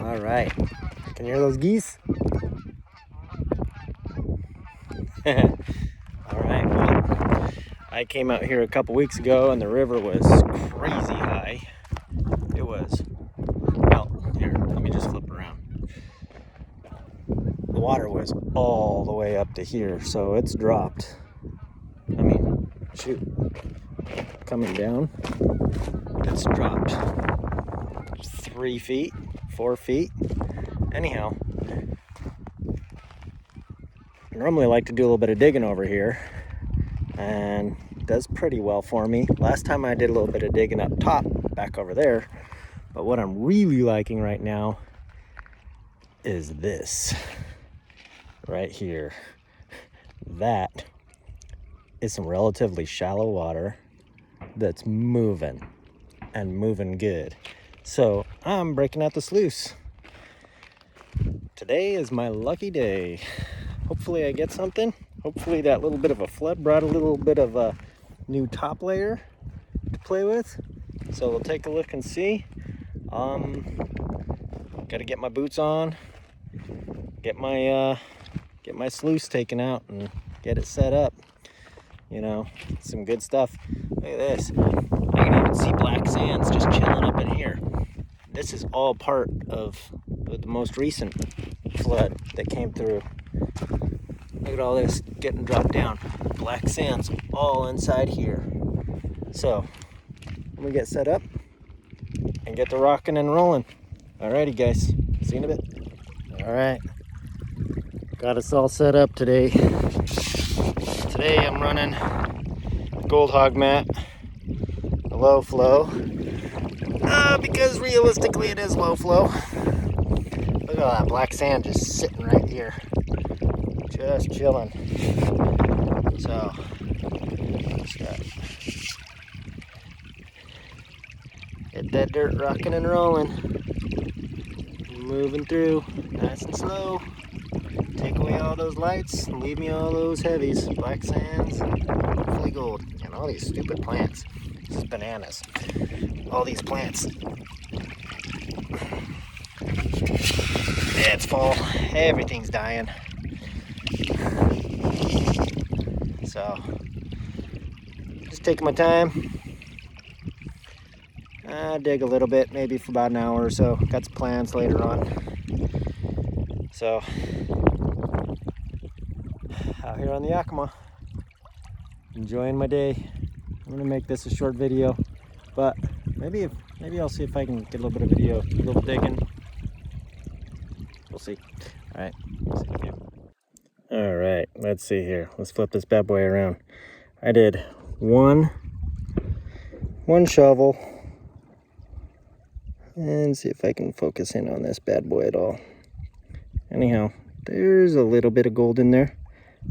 All right. Can you hear those geese? All right. Well, I came out here a couple weeks ago and the river was crazy high. It was, well, here, let me just flip around. The water was all the way up to here, so it's dropped. I mean, shoot, coming down, it's dropped 3 feet, 4 feet. Anyhow, I normally like to do a little bit of digging over here, and it does pretty well for me. Last time I did a little bit of digging up top, back over there, but what I'm really liking right now is this right here. That is some relatively shallow water that's moving and moving good. So I'm breaking out the sluice. Today is my lucky day. Hopefully I get something. Hopefully that little bit of a flood brought a little bit of a new top layer to play with. So we'll take a look and see. Got to get my boots on, get my sluice taken out and get it set up. You know, some good stuff. Look at this. I can even see black sands just chilling up in here. This is all part of the most recent flood that came through. Look at all this getting dropped down. Black sands all inside here. So, let me get set up and get the rocking and rolling. Alrighty guys, see you in a bit. Alright, got us all set up today. Today I'm running Gold Hog mat, a low flow, because realistically it is low flow. Look at all that black sand just sitting right here, just chilling. So, get that dirt rocking and rolling, moving through nice and slow. Take away all those lights and leave me all those heavies, black sands, hopefully gold, and all these stupid plants. This is bananas. All these plants. Yeah, it's fall. Everything's dying. So, just taking my time. Dig a little bit, maybe for about an hour or so. Got some plans later on. So, out here on the Yakima, enjoying my day. I'm gonna make this a short video, but maybe I'll see if I can get a little bit of video, a little digging. We'll see. All right. All right. Let's see here. Let's flip this bad boy around. I did one shovel, and see if I can focus in on this bad boy at all. Anyhow, there's a little bit of gold in there.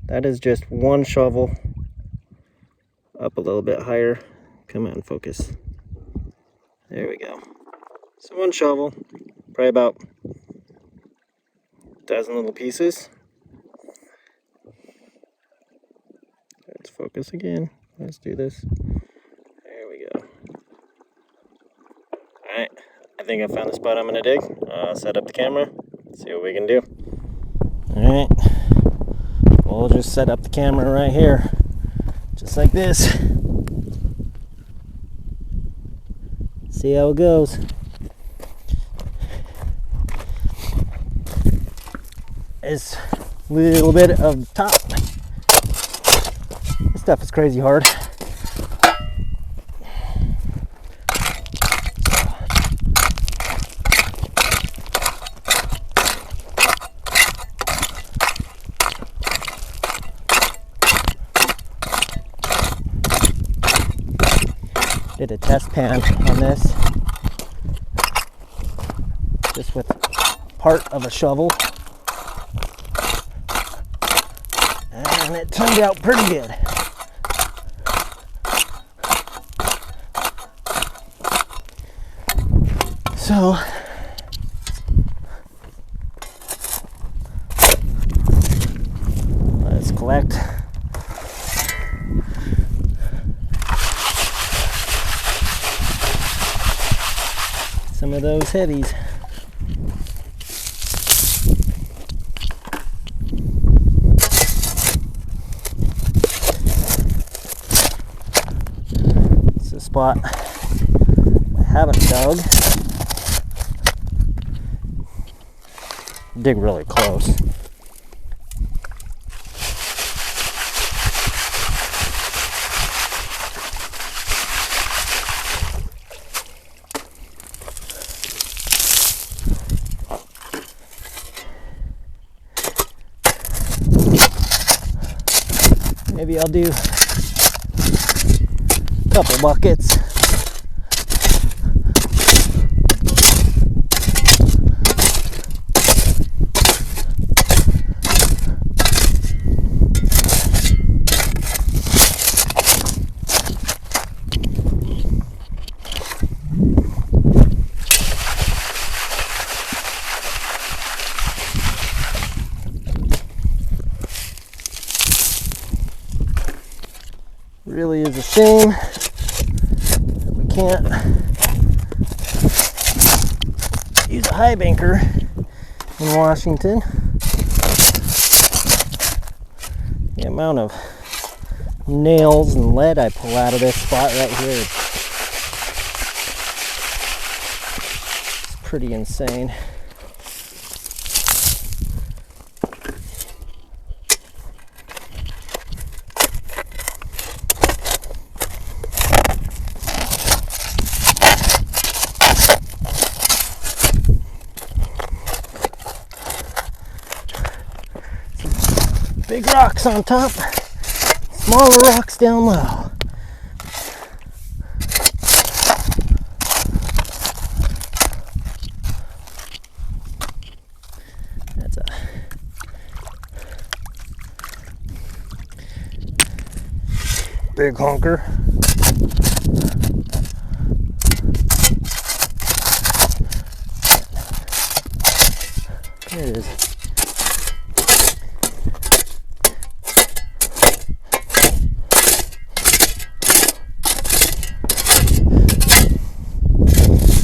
That is just one shovel up a little bit higher. Come on, focus. There we go. So one shovel, probably about a dozen little pieces. Let's focus again. Let's do this. There we go. Alright, I think I found the spot I'm gonna dig. Set up the camera, see what we can do. Alright, we'll just set up the camera right here, just like this. See how it goes. This little bit of top. This stuff is crazy hard. Did a test pan on this, just with part of a shovel, and it turned out pretty good. So let's collect some of those heavies. spot I haven't dug. Dig really close. Maybe I'll do a couple buckets. Really is a shame that we can't use a high banker in Washington. The amount of nails and lead I pull out of this spot right here is pretty insane. Big rocks on top, smaller rocks down low. That's a big honker. There it is.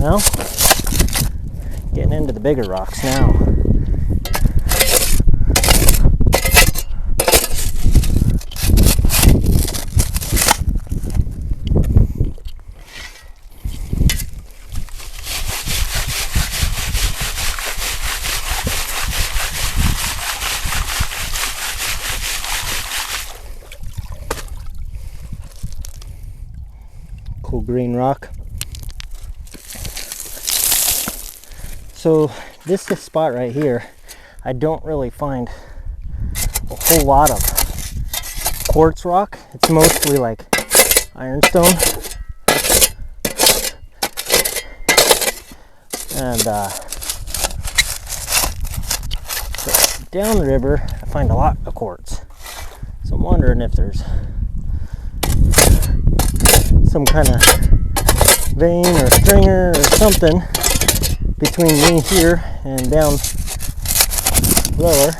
Well, getting into the bigger rocks now. Cool green rock. So this spot right here, I don't really find a whole lot of quartz rock. It's mostly like ironstone. And so down the river, I find a lot of quartz. So I'm wondering if there's some kind of vein or stringer or something between me here and down lower.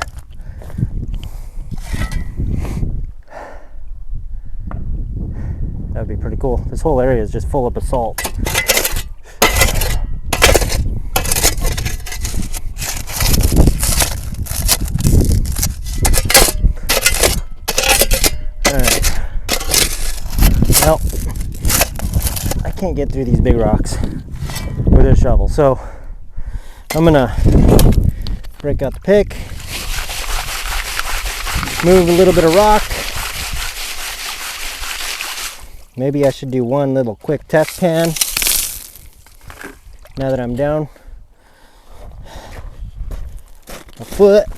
That would be pretty cool. This whole area is just full of basalt. Alright. Well, I can't get through these big rocks with a shovel, so I'm gonna break out the pick, move a little bit of rock. Maybe I should do one little quick test pan now that I'm down a foot,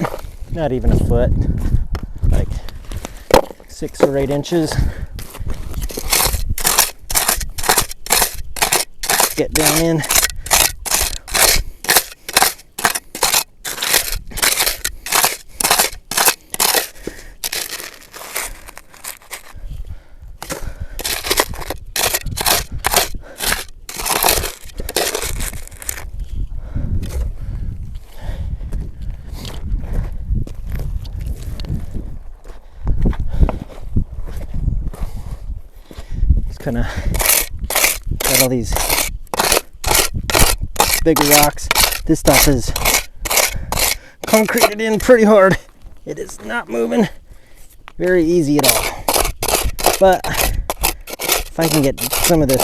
not even a foot, like 6 or 8 inches. Get down in. Kind of got all these big rocks. This stuff is concreted in pretty hard. It is not moving very easy at all. But if I can get some of this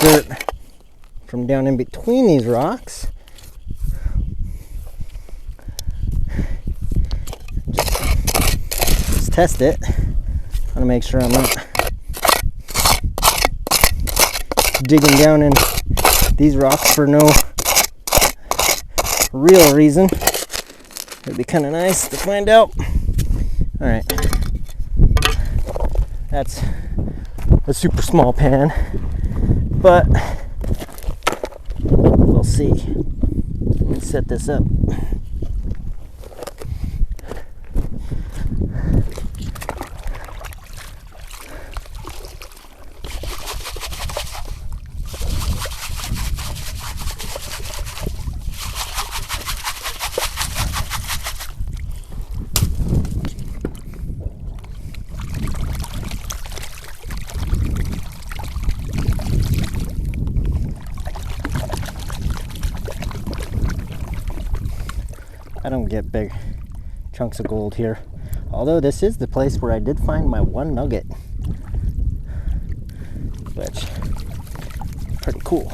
dirt from down in between these rocks. Just test it. I want to make sure I'm not digging down in these rocks for no real reason. It'd be kind of nice to find out. All right, that's a super small pan, but we'll see. Let me set this up. I don't get big chunks of gold here, although this is the place where I did find my one nugget, which is pretty cool.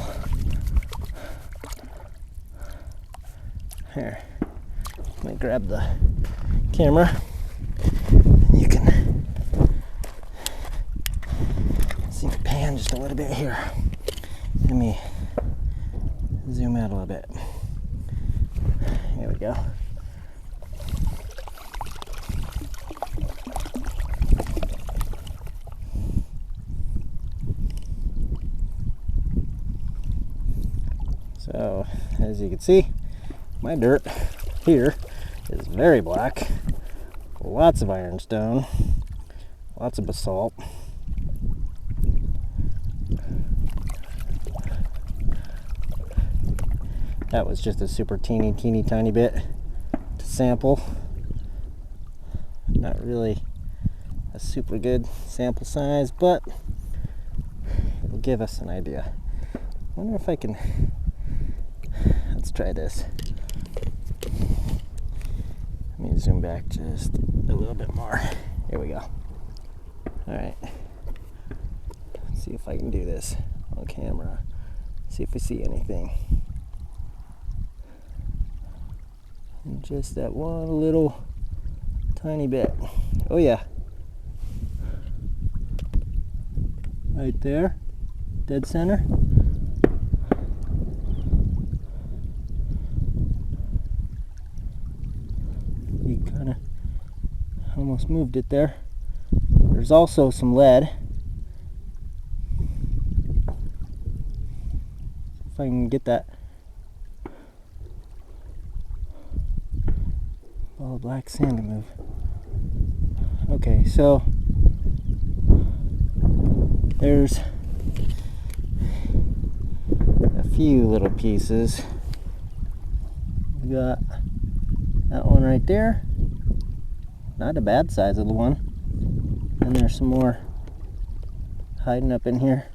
Here, let me grab the camera. You can see the pan just a little bit here. Let me zoom out a little bit. Here we go. So, as you can see, my dirt here is very black. Lots of ironstone, lots of basalt. That was just a super teeny tiny bit to sample. Not really a super good sample size, but it'll give us an idea. I wonder if I can, let's try this. Let me zoom back just a little bit more. Here we go. All right, let's see if I can do this on camera. See if we see anything. And just that one little tiny bit. Oh yeah. Right there, dead center. You kind of almost moved it there. There's also some lead. If I can get that ball of black sand to move. Okay, so there's a few little pieces. We got that one right there. Not a bad size of the one. And there's some more hiding up in here.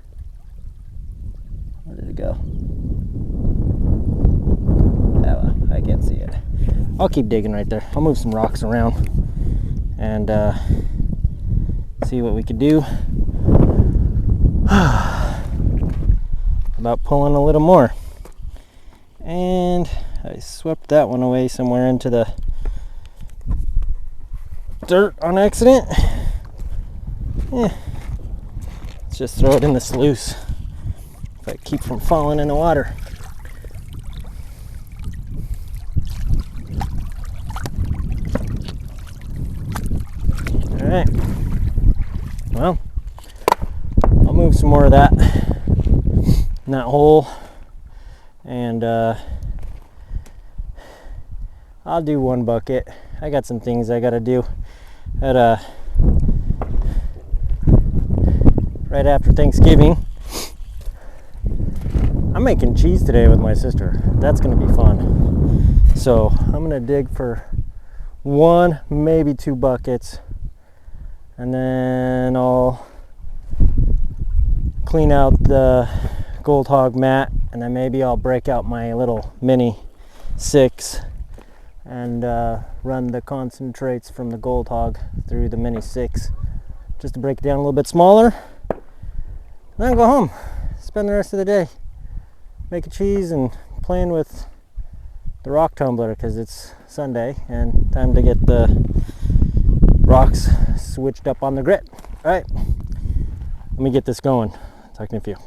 Where did it go? Oh, I can't see it. I'll keep digging right there. I'll move some rocks around and see what we could do about pulling a little more. And I swept that one away somewhere into the dirt on accident. Let's just throw it in the sluice if I keep from falling in the water. All right, well, I'll move some more of that in that hole, and I'll do one bucket. I got some things I gotta do at right after Thanksgiving. I'm making cheese today with my sister. That's gonna be fun. So I'm gonna dig for one, maybe two buckets, and then I'll clean out the gold hog mat, and then maybe I'll break out my little mini 6 and run the concentrates from the gold hog through the mini 6 just to break it down a little bit smaller, and then I'll go home. It's spend the rest of the day making cheese and playing with the rock tumbler because it's Sunday and time to get the rocks switched up on the grit. All right, let me get this going. Talk to you in a few.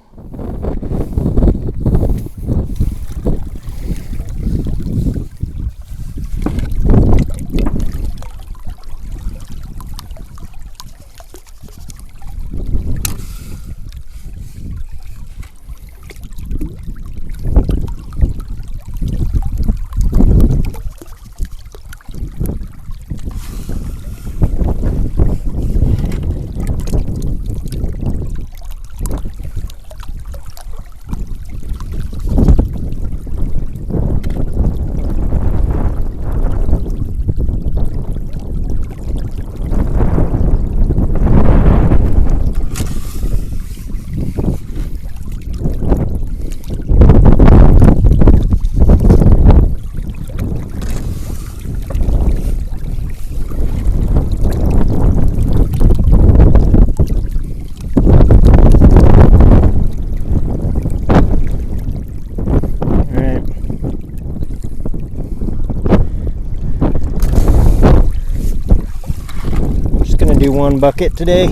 Do one bucket today.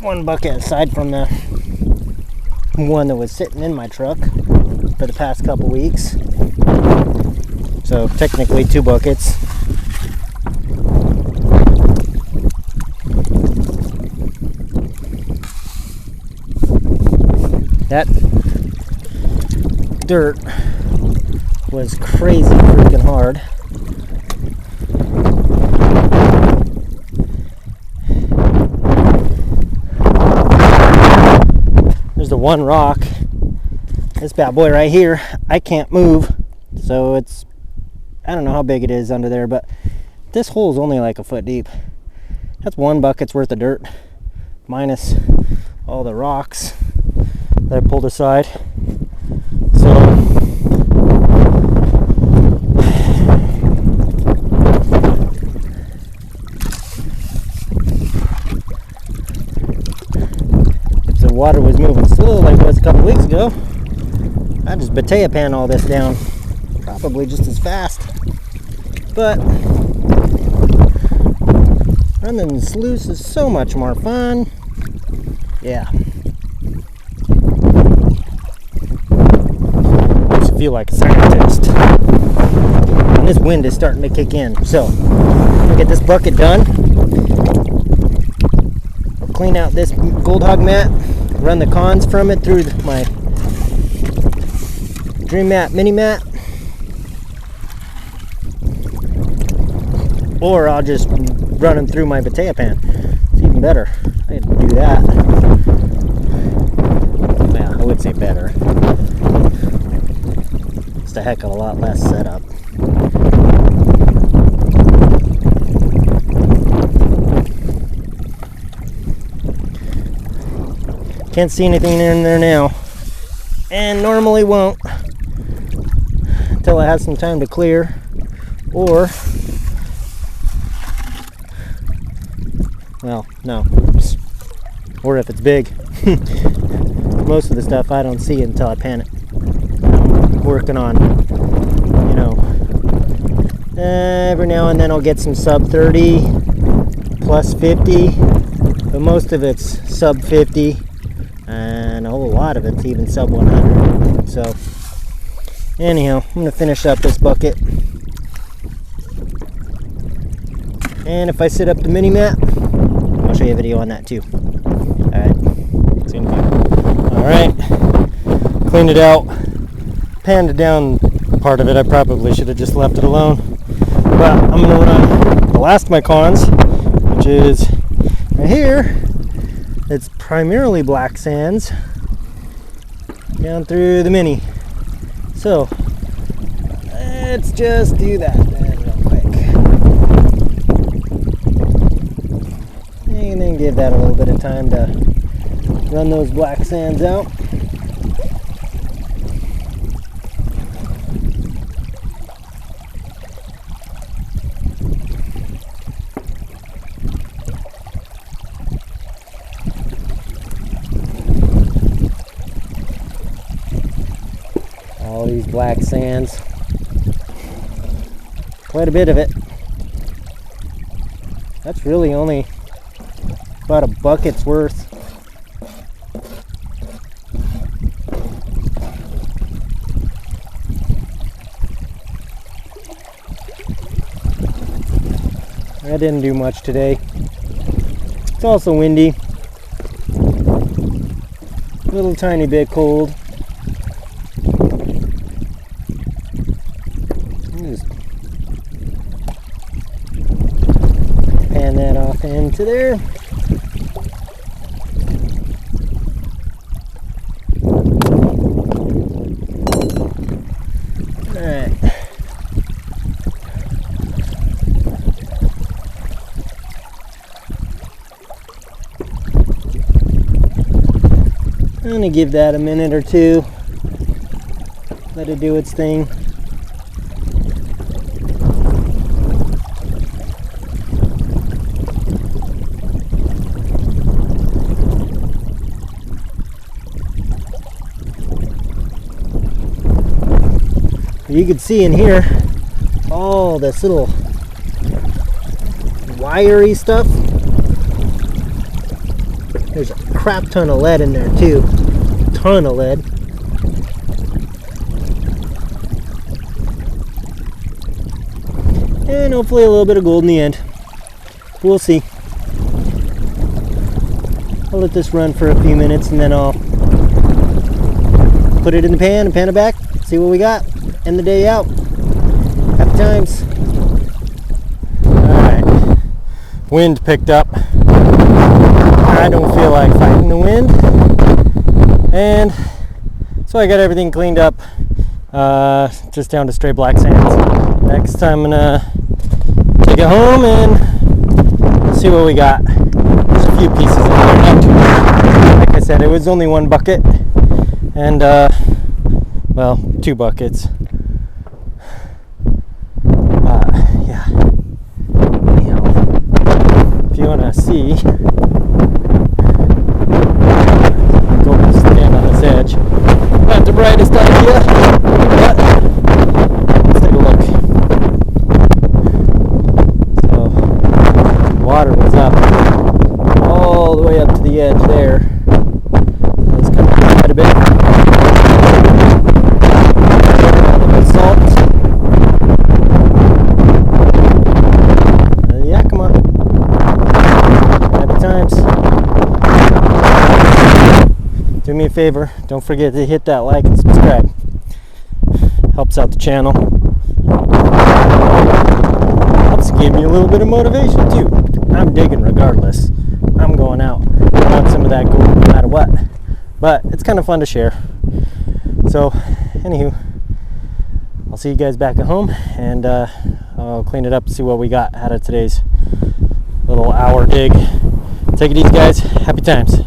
One bucket aside from the one that was sitting in my truck for the past couple weeks. So technically 2 buckets. That dirt was crazy freaking hard. There's the one rock. This bad boy right here, I can't move. So it's, I don't know how big it is under there, but this hole is only like a foot deep. That's 1 bucket's worth of dirt, minus all the rocks that I pulled aside. So water was moving slow like it was a couple weeks ago, I just botella pan all this down, probably just as fast. But running the sluice is so much more fun. Yeah, makes you feel like a scientist. And this wind is starting to kick in, so I'm gonna get this bucket done. I'll clean out this gold hog mat, run the cons from it through my Dream Mat mini mat, or I'll just run them through my botella pan. It's even better. I can do that. Yeah, I would say better. It's a heck of a lot less setup. Can't see anything in there now, and normally won't until I have some time to clear, or, well, no, or if it's big. Most of the stuff I don't see until I pan it. I'm working on, you know, every now and then I'll get some sub 30 plus 50, but most of it's sub 50. And a whole lot of it's even sub 100. So anyhow, I'm gonna finish up this bucket, and if I set up the mini mat, I'll show you a video on that too. Alright, cleaned it out, panned it down part of it. I probably should have just left it alone, but I'm gonna run the last of my cons, which is right here. It's primarily black sands down through the mini. So let's just do that then real quick. And then give that a little bit of time to run those black sands out. black sands. Quite a bit of it. That's really only about a bucket's worth. I didn't do much today. It's also windy. A little tiny bit cold. Just pan that off into there. Alright. I'm gonna give that a minute or two. Let it do its thing. You can see in here all this little wiry stuff. There's a crap ton of lead in there too. Ton of lead. And hopefully a little bit of gold in the end. We'll see. I'll let this run for a few minutes and then I'll put it in the pan and pan it back. See what we got. End the day out. Happy times. Alright. Wind picked up. I don't feel like fighting the wind. And so I got everything cleaned up. Just down to straight black sands. Next time I'm gonna take it home and see what we got. There's a few pieces in there, not too much. Like I said, it was only one bucket. And well, 2 buckets. Yeah. Anyhow, if you want to see, go stand on this edge. Not the brightest idea, but let's take a look. So, water was up all the way up to the edge there. It's coming quite a bit. Salt. Yakima. Happy times. Do me a favor, don't forget to hit that like and subscribe. Helps out the channel. Helps give me a little bit of motivation too. I'm digging regardless. I'm going out. I want some of that gold no matter what. But it's kind of fun to share. So, anywho, I'll see you guys back at home and I'll clean it up and see what we got out of today's little hour dig. Take it easy, guys. Happy times.